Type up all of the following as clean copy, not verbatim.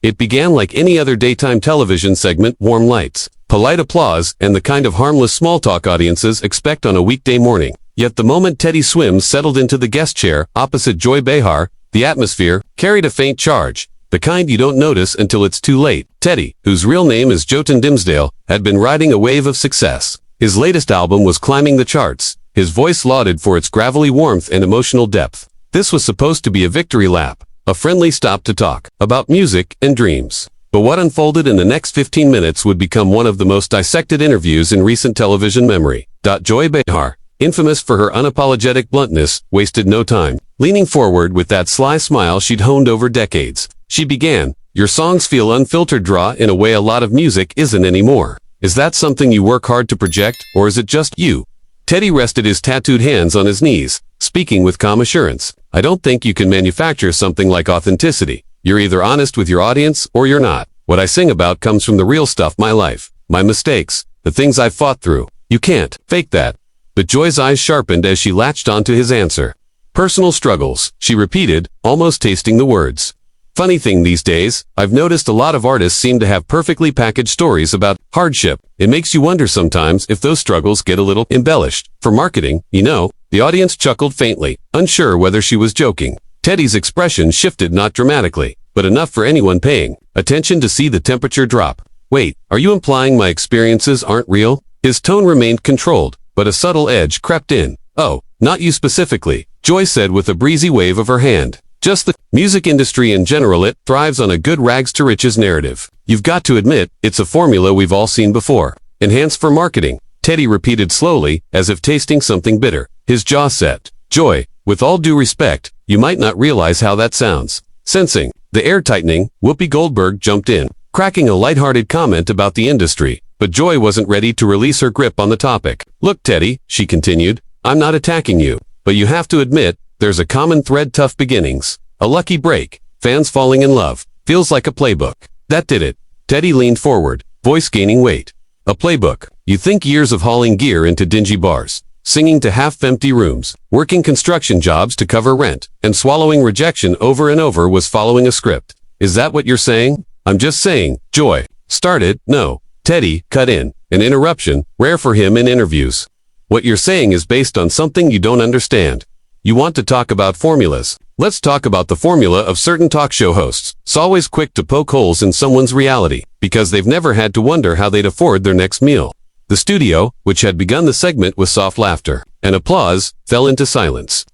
It began like any other daytime television segment, warm lights, polite applause, and the kind of harmless small talk audiences expect on a weekday morning. Yet the moment Teddy Swims settled into the guest chair opposite Joy Behar, the atmosphere carried a faint charge, the kind you don't notice until it's too late. Teddy, whose real name is Jotun Dimsdale, had been riding a wave of success. His latest album was climbing the charts, his voice lauded for its gravelly warmth and emotional depth. This was supposed to be a victory lap, a friendly stop to talk about music and dreams. But what unfolded in the next 15 minutes would become one of the most dissected interviews in recent television memory. Joy Behar, infamous for her unapologetic bluntness, wasted no time. Leaning forward with that sly smile she'd honed over decades, she began, "Your songs feel unfiltered raw in a way a lot of music isn't anymore. Is that something you work hard to project, or is it just you?" Teddy rested his tattooed hands on his knees, speaking with calm assurance. "I don't think you can manufacture something like authenticity. You're either honest with your audience, or you're not. What I sing about comes from the real stuff, my life, my mistakes, the things I've fought through. You can't fake that." But Joy's eyes sharpened as she latched onto his answer. "Personal struggles," she repeated, almost tasting the words. "Funny thing these days, I've noticed a lot of artists seem to have perfectly packaged stories about hardship. It makes you wonder sometimes if those struggles get a little embellished. For marketing, you know." The audience chuckled faintly, unsure whether she was joking. Teddy's expression shifted not dramatically, but enough for anyone paying attention to see the temperature drop. "Wait, are you implying my experiences aren't real?" His tone remained controlled, but a subtle edge crept in. "Oh, not you specifically," Joy said with a breezy wave of her hand. "Just the music industry in general. It thrives on a good rags to riches narrative. You've got to admit, it's a formula we've all seen before. Enhanced for marketing," Teddy repeated slowly, as if tasting something bitter. His jaw set. "Joy, with all due respect, you might not realize how that sounds." Sensing the air tightening, Whoopi Goldberg jumped in, cracking a lighthearted comment about the industry. But Joy wasn't ready to release her grip on the topic. "Look, Teddy," she continued, "I'm not attacking you, but you have to admit, there's a common thread: tough beginnings, a lucky break, fans falling in love. Feels like a playbook." "That did it." Teddy leaned forward, voice gaining weight. "A playbook? You think years of hauling gear into dingy bars, singing to half-empty rooms, working construction jobs to cover rent, and swallowing rejection over and over was following a script? Is that what you're saying?" "I'm just saying," Joy started. "No." Teddy cut in, an interruption, rare for him in interviews. "What you're saying is based on something you don't understand. You want to talk about formulas. Let's talk about the formula of certain talk show hosts. It's always quick to poke holes in someone's reality, because they've never had to wonder how they'd afford their next meal." The studio, which had begun the segment with soft laughter and applause, fell into silence.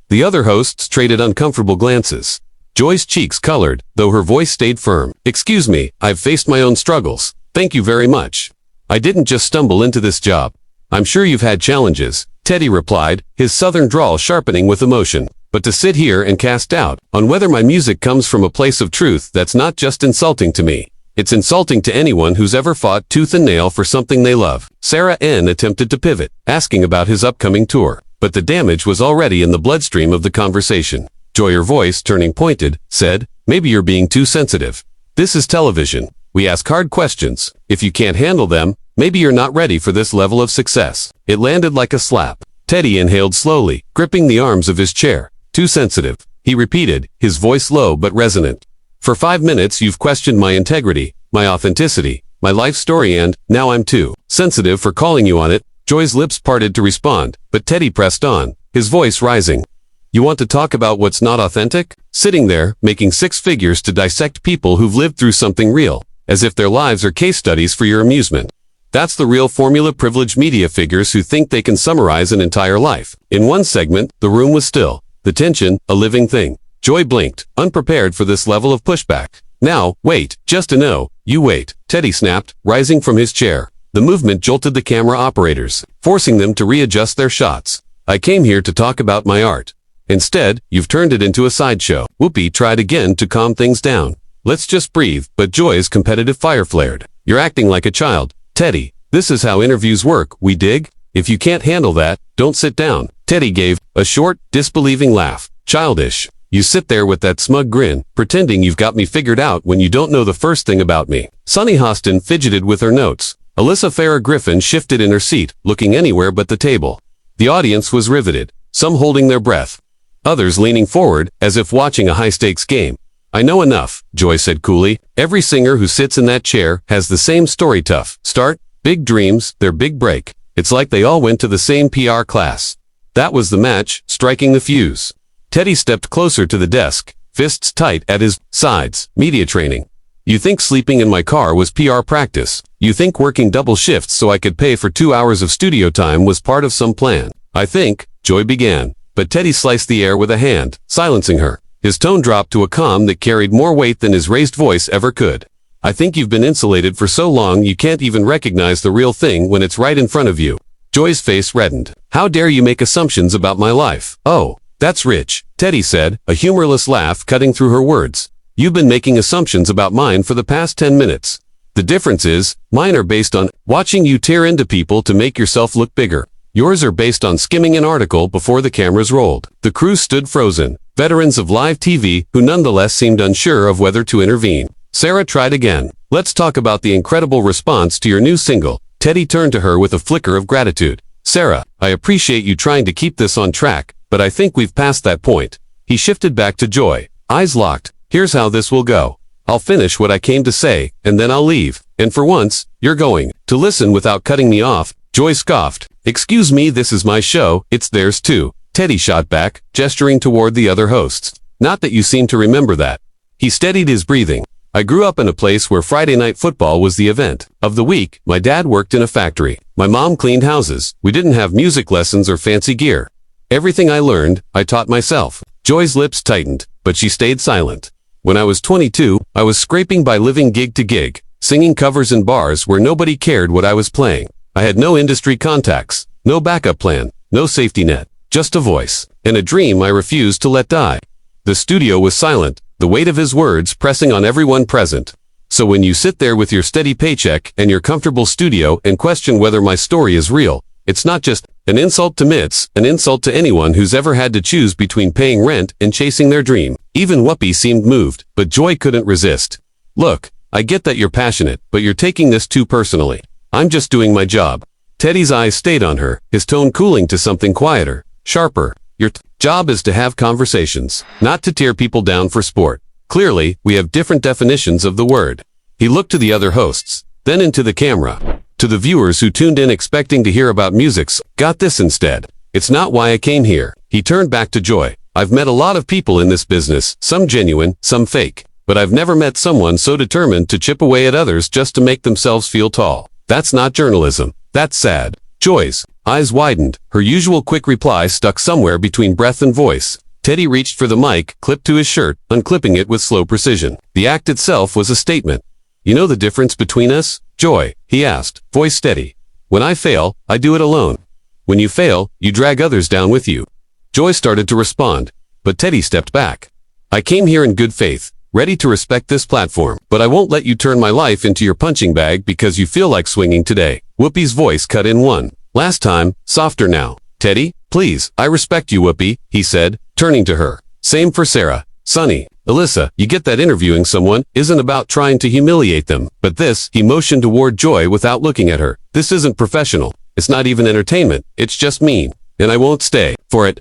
The other hosts traded uncomfortable glances. Joy's cheeks colored, though her voice stayed firm. "Excuse me, I've faced my own struggles. Thank you very much. I didn't just stumble into this job." "I'm sure you've had challenges," Teddy replied, his southern drawl sharpening with emotion. "But to sit here and cast doubt on whether my music comes from a place of truth, that's not just insulting to me. It's insulting to anyone who's ever fought tooth and nail for something they love." Sarah N. attempted to pivot, asking about his upcoming tour, but the damage was already in the bloodstream of the conversation. Joy, her voice turning pointed, said, "Maybe you're being too sensitive. This is television. We ask hard questions. If you can't handle them, maybe you're not ready for this level of success." It landed like a slap. Teddy inhaled slowly, gripping the arms of his chair. "Too sensitive," he repeated, his voice low but resonant. "For 5 minutes you've questioned my integrity, my authenticity, my life story, and now I'm too sensitive for calling you on it." Joy's lips parted to respond, but Teddy pressed on, his voice rising. "You want to talk about what's not authentic? Sitting there, making 6 figures to dissect people who've lived through something real, as if their lives are case studies for your amusement. That's the real formula: privileged media figures who think they can summarize an entire life." In one segment, the room was still, the tension a living thing. Joy blinked, unprepared for this level of pushback. "Now, wait, just a no, you wait," Teddy snapped, rising from his chair. The movement jolted the camera operators, forcing them to readjust their shots. "I came here to talk about my art. Instead, you've turned it into a sideshow." Whoopi tried again to calm things down. "Let's just breathe," but Joy's competitive fire flared. "You're acting like a child. Teddy, this is how interviews work, we dig? If you can't handle that, don't sit down." Teddy gave a short, disbelieving laugh. "Childish. You sit there with that smug grin, pretending you've got me figured out when you don't know the first thing about me." Sunny Hostin fidgeted with her notes. Alyssa Farah Griffin shifted in her seat, looking anywhere but the table. The audience was riveted, some holding their breath, others leaning forward, as if watching a high-stakes game. I know enough, Joy said coolly. Every singer who sits in that chair has the same story. Tough start, big dreams, their big break. It's like they all went to the same PR class. That was the match, striking the fuse. Teddy stepped closer to the desk, fists tight at his sides. Media training. You think sleeping in my car was PR practice? You think working double shifts so I could pay for 2 hours of studio time was part of some plan? I think, Joy began, but Teddy sliced the air with a hand, silencing her. His tone dropped to a calm that carried more weight than his raised voice ever could. I think you've been insulated for so long you can't even recognize the real thing when it's right in front of you. Joy's face reddened. How dare you make assumptions about my life? Oh, that's rich, Teddy said, a humorless laugh cutting through her words. You've been making assumptions about mine for the past 10 minutes. The difference is, mine are based on watching you tear into people to make yourself look bigger. Yours are based on skimming an article before the cameras rolled. The crew stood frozen, veterans of live TV who nonetheless seemed unsure of whether to intervene. Sarah tried again. Let's talk about the incredible response to your new single. Teddy turned to her with a flicker of gratitude. Sarah, I appreciate you trying to keep this on track, but I think we've passed that point. He shifted back to Joy, eyes locked. Here's how this will go. I'll finish what I came to say, and then I'll leave. And for once, you're going to listen without cutting me off. Joy scoffed. Excuse me, this is my show, it's theirs too. Teddy shot back, gesturing toward the other hosts. Not that you seem to remember that. He steadied his breathing. I grew up in a place where Friday night football was the event of the week. My dad worked in a factory. My mom cleaned houses. We didn't have music lessons or fancy gear. Everything I learned, I taught myself. Joy's lips tightened, but she stayed silent. When I was 22, I was scraping by living gig to gig, singing covers in bars where nobody cared what I was playing. I had no industry contacts, no backup plan, no safety net, just a voice, and a dream I refused to let die. The studio was silent, the weight of his words pressing on everyone present. So when you sit there with your steady paycheck and your comfortable studio and question whether my story is real, it's not just an insult to Mitts, an insult to anyone who's ever had to choose between paying rent and chasing their dream. Even Whoopi seemed moved, but Joy couldn't resist. Look, I get that you're passionate, but you're taking this too personally. I'm just doing my job. Teddy's eyes stayed on her, his tone cooling to something quieter, sharper. Your job is to have conversations, not to tear people down for sport. Clearly, we have different definitions of the word. He looked to the other hosts, then into the camera. To the viewers who tuned in expecting to hear about music's, got this instead. It's not why I came here. He turned back to Joy. I've met a lot of people in this business, some genuine, some fake. But I've never met someone so determined to chip away at others just to make themselves feel tall. That's not journalism. That's sad. Joy's eyes widened, her usual quick reply stuck somewhere between breath and voice. Teddy reached for the mic, clipped to his shirt, unclipping it with slow precision. The act itself was a statement. You know the difference between us, Joy? He asked, voice steady. When I fail, I do it alone. When you fail, you drag others down with you. Joy started to respond, but Teddy stepped back. I came here in good faith, ready to respect this platform, but I won't let you turn my life into your punching bag because you feel like swinging today. Whoopi's voice cut in one. Last time, softer now. Teddy, please, I respect you, Whoopi, he said, turning to her. Same for Sarah. Sonny, Alyssa, you get that interviewing someone isn't about trying to humiliate them, but this, he motioned toward Joy without looking at her. This isn't professional. It's not even entertainment. It's just mean. And I won't stay for it.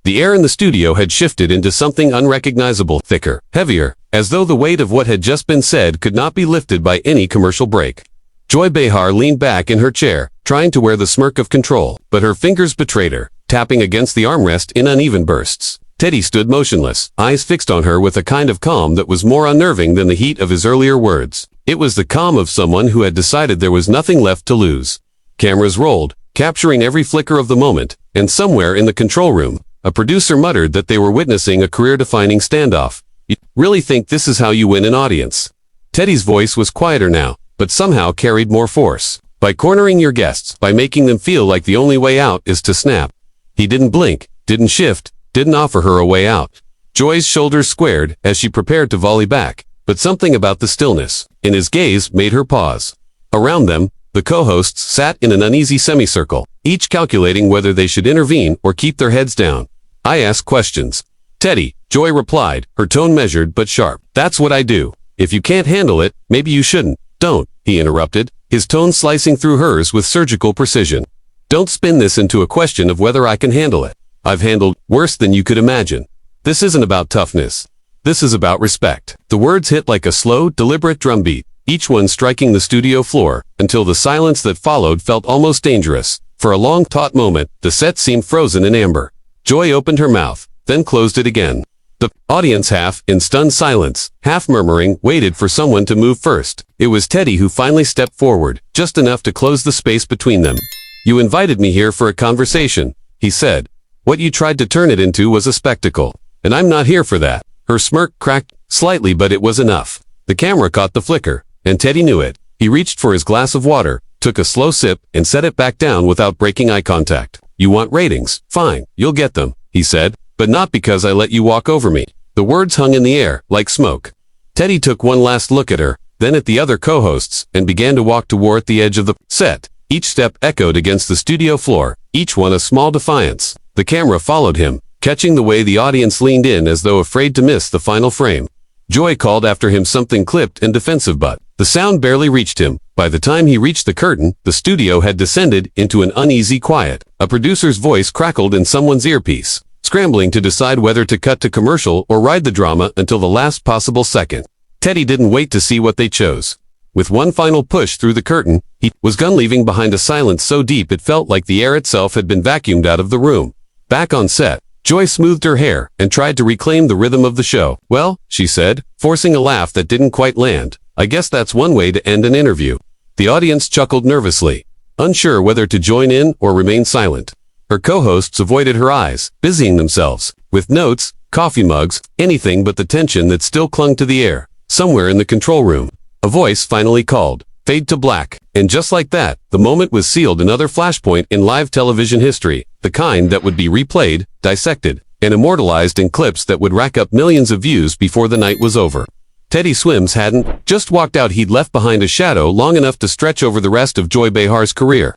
The air in the studio had shifted into something unrecognizable, thicker, heavier, as though the weight of what had just been said could not be lifted by any commercial break. Joy Behar leaned back in her chair, trying to wear the smirk of control, but her fingers betrayed her, tapping against the armrest in uneven bursts. Teddy stood motionless, eyes fixed on her with a kind of calm that was more unnerving than the heat of his earlier words. It was the calm of someone who had decided there was nothing left to lose. Cameras rolled, capturing every flicker of the moment, and somewhere in the control room, a producer muttered that they were witnessing a career-defining standoff. You really think this is how you win an audience? Teddy's voice was quieter now, but somehow carried more force. By cornering your guests, by making them feel like the only way out is to snap. He didn't blink, didn't shift, didn't offer her a way out. Joy's shoulders squared as she prepared to volley back, but something about the stillness in his gaze made her pause. Around them, the co-hosts sat in an uneasy semicircle, each calculating whether they should intervene or keep their heads down. I ask questions. Teddy, Joy replied, her tone measured but sharp. That's what I do. If you can't handle it, maybe you shouldn't. Don't, he interrupted, his tone slicing through hers with surgical precision. Don't spin this into a question of whether I can handle it. I've handled worse than you could imagine. This isn't about toughness. This is about respect. The words hit like a slow, deliberate drumbeat, each one striking the studio floor, until the silence that followed felt almost dangerous. For a long, taut moment, the set seemed frozen in amber. Joy opened her mouth, then closed it again. The audience, half in stunned silence, half murmuring, waited for someone to move first. It was Teddy who finally stepped forward, just enough to close the space between them. "You invited me here for a conversation," he said. "What you tried to turn it into was a spectacle, and I'm not here for that." Her smirk cracked slightly, but it was enough. The camera caught the flicker, and Teddy knew it. He reached for his glass of water, took a slow sip, and set it back down without breaking eye contact. "You want ratings? Fine, you'll get them," he said, "but not because I let you walk over me." The words hung in the air, like smoke. Teddy took one last look at her, then at the other co-hosts, and began to walk toward the edge of the set. Each step echoed against the studio floor, each one a small defiance. The camera followed him, catching the way the audience leaned in as though afraid to miss the final frame. Joy called after him something clipped and defensive, but the sound barely reached him. By the time he reached the curtain, the studio had descended into an uneasy quiet. A producer's voice crackled in someone's earpiece, scrambling to decide whether to cut to commercial or ride the drama until the last possible second. Teddy didn't wait to see what they chose. With one final push through the curtain, he was gone, leaving behind a silence so deep it felt like the air itself had been vacuumed out of the room. Back on set, Joy smoothed her hair and tried to reclaim the rhythm of the show. "Well," she said, forcing a laugh that didn't quite land, "I guess that's one way to end an interview." The audience chuckled nervously, unsure whether to join in or remain silent. Her co-hosts avoided her eyes, busying themselves with notes, coffee mugs, anything but the tension that still clung to the air. Somewhere in the control room, a voice finally called, "Fade to black." And just like that, the moment was sealed, another flashpoint in live television history, the kind that would be replayed, dissected, and immortalized in clips that would rack up millions of views before the night was over. Teddy Swims hadn't just walked out, he'd left behind a shadow long enough to stretch over the rest of Joy Behar's career.